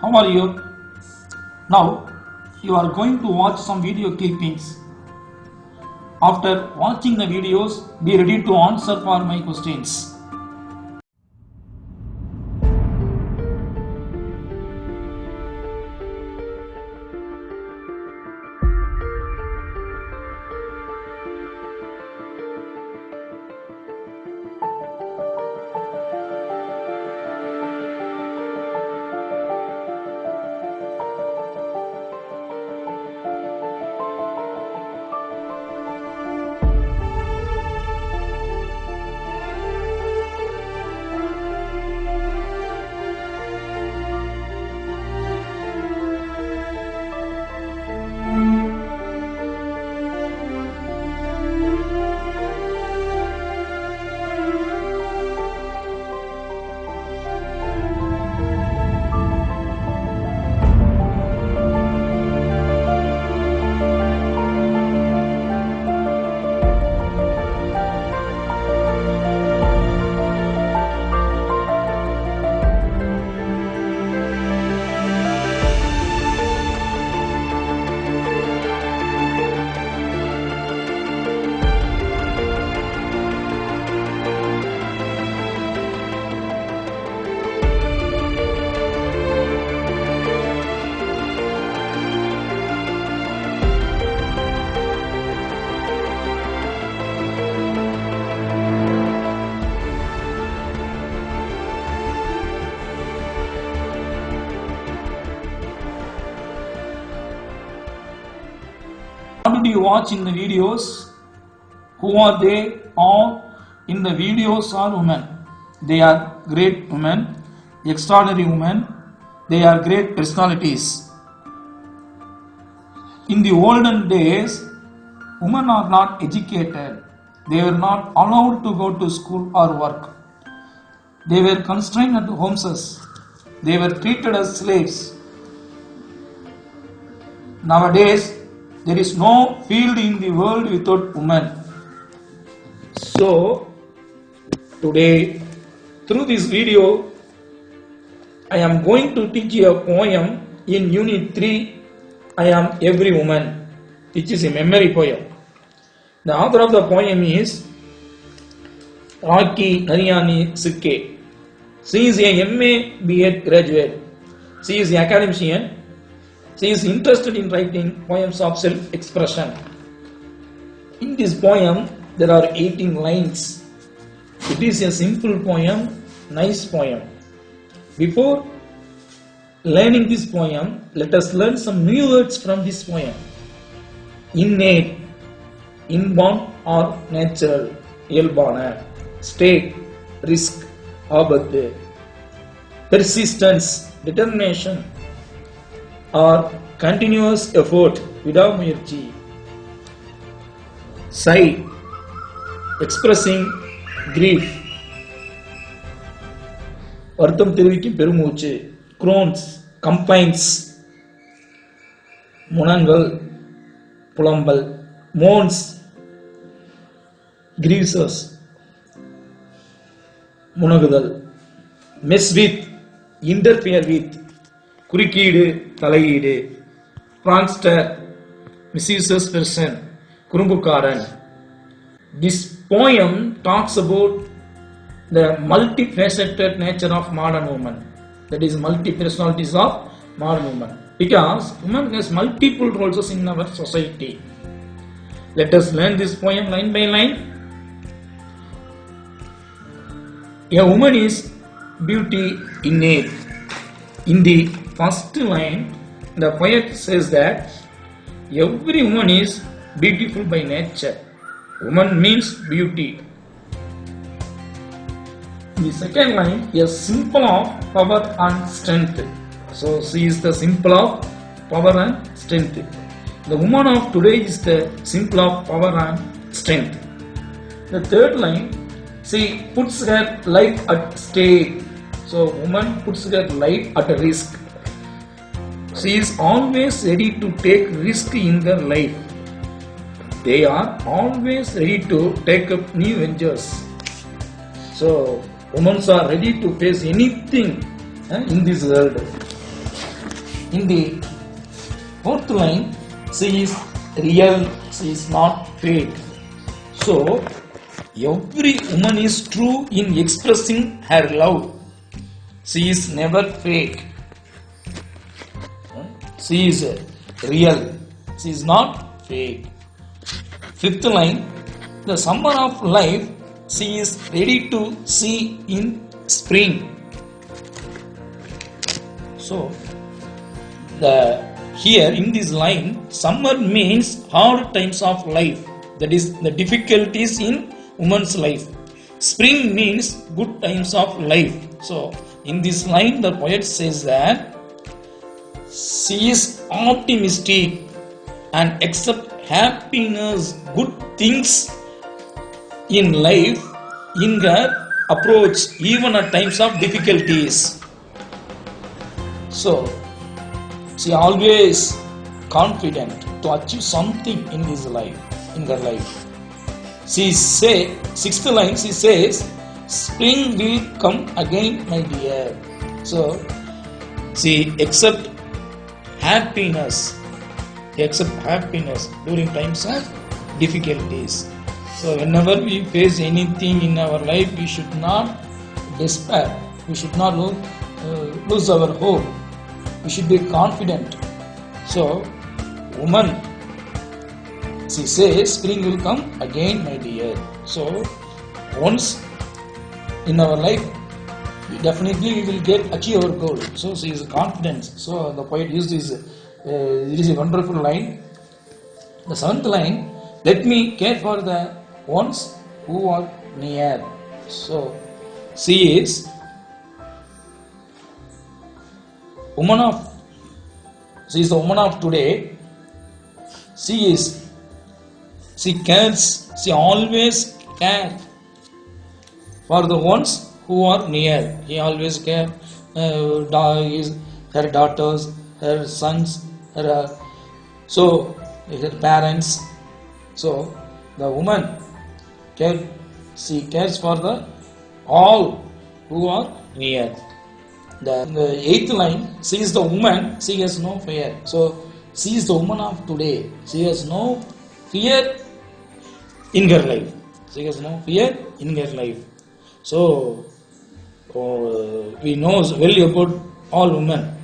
how are you? Now you are going to watch some video clippings. After watching the videos, be ready to answer for my questions. What did you watch in the videos? Who are they? All in the videos are women. They are great women, extraordinary women. They are great personalities. In the olden days, women are not educated. They were not allowed to go to school or work. They were constrained at homes. They were treated as slaves. Nowadays, there is no field in the world without women. So, today, through this video, I am going to teach you a poem in Unit 3, I Am Every Woman, which is a memory poem. The author of the poem is Rakhi Narayani Sikhe. She is a MA B.Ed graduate. She is an academician. She is interested in writing poems of self-expression. In this poem, there are 18 lines. It is a simple poem, nice poem. Before learning this poem, let us learn some new words from this poem. Innate, inborn or natural, இயல்பான, state, risk, ஆபத்து, persistence, determination, or continuous effort, விடாமுயற்சி. Sigh, expressing grief, வருத்தம் தெரிவிக்கும் பெருமூச்சு. Groans, complaints, முனங்கள், புலம்பல். Moans, grieves, முனகுதல். Mess with, interfere with, குறுக்கீடு, தலையீடு. Prankster, mischievous person, குறும்புக்காரன். This poem talks about the multifaceted nature of modern woman. That is, multi-personalities of modern woman. Because woman has multiple roles in our society. Let us learn this poem line by line. A woman is beauty innate. In the first line, the poet says that every woman is beautiful by nature. Woman means beauty. In the second line, a symbol of power and strength. So she is the symbol of power and strength. The woman of today is the symbol of power and strength. The third line, she puts her life at stake. So woman puts her life at risk. She is always ready to take risk in their life. They are always ready to take up new ventures. So women are ready to face anything in this world. In the fourth line, she is real, she is not fake. So, every woman is true in expressing her love. She is never fake. She is real. She is not fake. Fifth line, the summer of life she is ready to see in spring. So, here in this line, summer means hard times of life. That is the difficulties in woman's life. Spring means good times of life. So, in this line, the poet says that she is optimistic and accept happiness, good things in life in her approach even at times of difficulties. So, she always confident to achieve something in this life, in her life. She say, sixth line, she says, spring will come again, my dear. So, she accept happiness. She accept happiness during times of difficulties. So, whenever we face anything in our life, we should not despair. We should not lose our hope. We should be confident. So, woman, she says, spring will come again, my dear. So, once in our life, we will achieve our goal. So, she is confident. So, the poet used this. It is a wonderful line. The seventh line, let me care for the ones who are near. So, she is she is the woman of today. She cares, she always cares for the ones who are near. He always cares her daughters, her sons, her parents. So the woman she cares for the all who are near. The eighth line, she is the woman, she has no fear. So, she is the woman of today. She has no fear in her life. She has no fear in her life. So, we know well about all women.